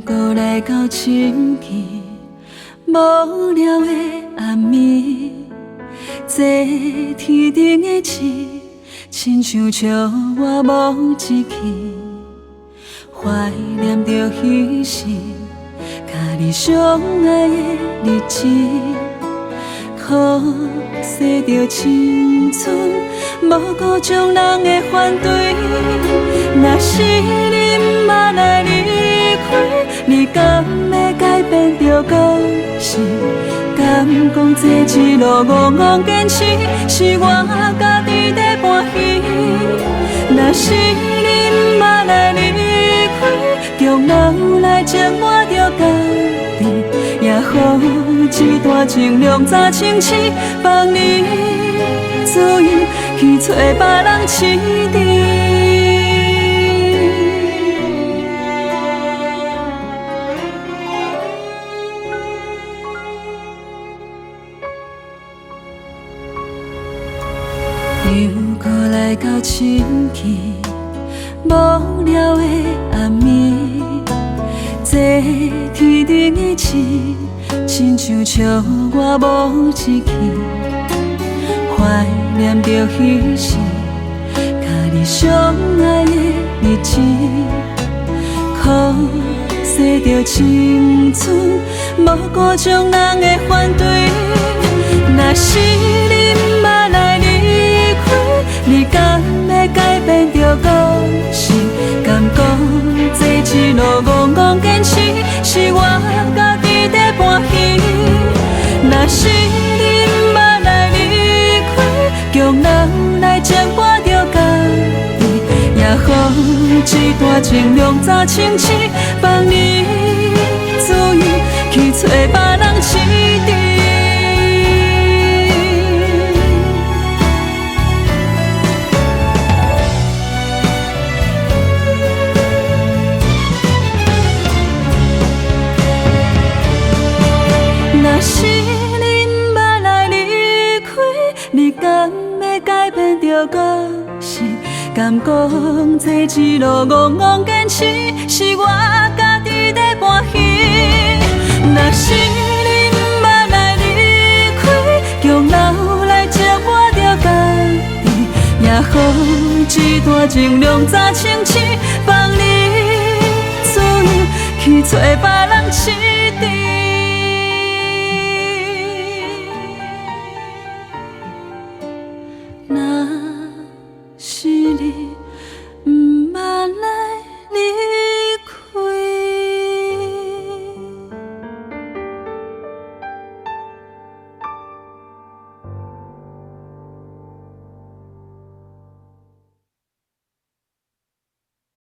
搁来到深更，无聊的暗暝，坐天顶的星，亲像笑我无志气，怀念着彼时，甲你相爱的日子，可惜着青春，无辜将人的反对。若是你毋捌来离开，你敢会改变着故事？敢讲这一路戆戆坚持，是我家己在搬戏？若是你毋捌来离开，强留来情我着家己，也好一段情浓早清醒，放你自由去找别人饲甜。又搁来到深更，无聊的暗暝，坐天顶的星，亲像笑我无志气，怀念着彼时，甲你相爱的日子，可惜着青春，无辜将人的反对。若是你毋捌来离开，你敢会改变着故事？敢讲这一路戆戆坚持，是我家己在搬戏？若是你毋捌来离开，强留来情我着家己，也好一段情浓早清醒，放你自由去找别人饲甜。若是你毋捌来离开，你敢会改变着故事？敢讲这一路戆戆坚持，是我家己在搬戏？若是你毋捌来离开，强留来情我着家己，也好一段情浓早清醒，放你自由去找别人饲。